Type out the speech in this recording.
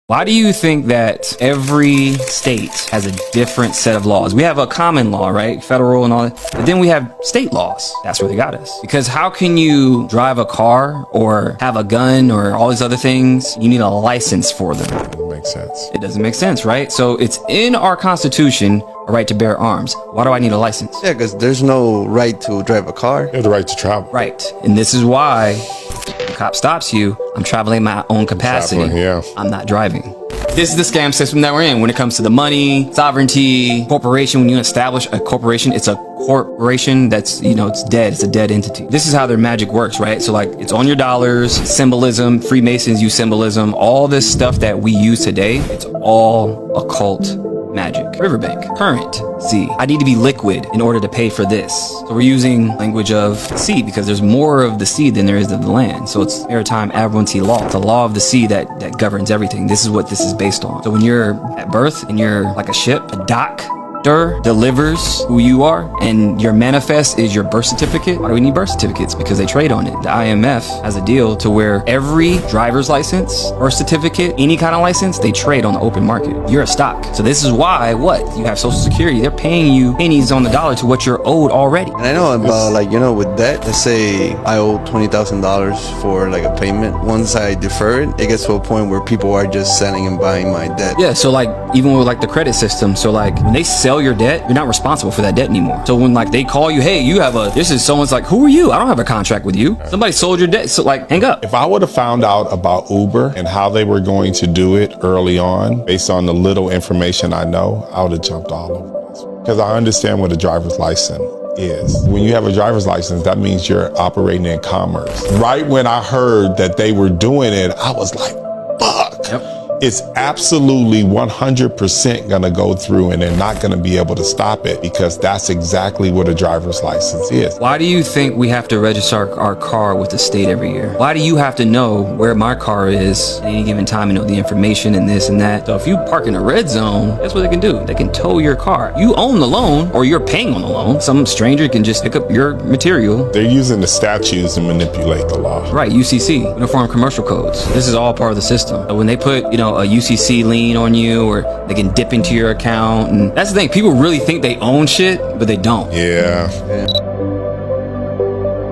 Why do you think that every state has a different set of laws? We have a common law, right? Federal and all that. But then we have state laws. That's where they got us. Because how can you drive a car or have a gun or all these other things? You need a license for them. That makes sense. It doesn't make sense, right? So it's in our Constitution, a right to bear arms. Why do I need a license? Yeah, because there's no right to drive a car. You have the right to travel. Right. And this is why the cop stops you. I'm traveling my own capacity. Traveling, yeah. I'm not driving. This is the scam system that we're in when it comes to the money, sovereignty, corporation. When you establish a corporation, it's a corporation that's, it's dead. It's a dead entity. This is how their magic works, right? So like it's on your dollars, symbolism, Freemasons use symbolism, all this stuff that we use today, it's all occult magic. Riverbank, currency. I need to be liquid in order to pay for this. So we're using language of sea because there's more of the sea than there is of the land. So it's maritime admiralty law. It's the law of the sea that governs everything. This is what this is based on. So when you're at birth and you're like a ship, a doctor delivers who you are, and your manifest is your birth certificate. Why do we need birth certificates? Because they trade on it. The IMF has a deal to where every driver's license, birth certificate, any kind of license, they trade on the open market. You're a stock. So this is why you have Social Security. They're paying you pennies on the dollar to what you're owed already. And I know about with debt, let's say I owe $20,000 for like a payment. Once I defer it, it gets to a point where people are just selling and buying my debt. Yeah, so like even with like the credit system, so like when they sell your debt, you're not responsible for that debt anymore. So when like they call you, hey, you have someone's like, who are you? I don't have a contract with you. Somebody sold your debt. So like, hang up. If I would have found out about Uber and how they were going to do it early on, based on the little information I know, I would have jumped all over this. Because I understand what a driver's license is. When you have a driver's license, that means you're operating in commerce. Right when I heard that they were doing it, I was like, fuck. Yep. It's absolutely 100% gonna go through, and they're not gonna be able to stop it, because that's exactly what a driver's license is. Why do you think we have to register our car with the state every year? Why do you have to know where my car is at any given time and know the information and this and that? So if you park in a red zone, that's what they can do. They can tow your car. You own the loan, or you're paying on the loan. Some stranger can just pick up your material. They're using the statutes to manipulate the law. Right, UCC, Uniform Commercial Codes. This is all part of the system. So when they put, a UCC lien on you, or they can dip into your account, and that's the thing. People really think they own shit, but they don't. Yeah.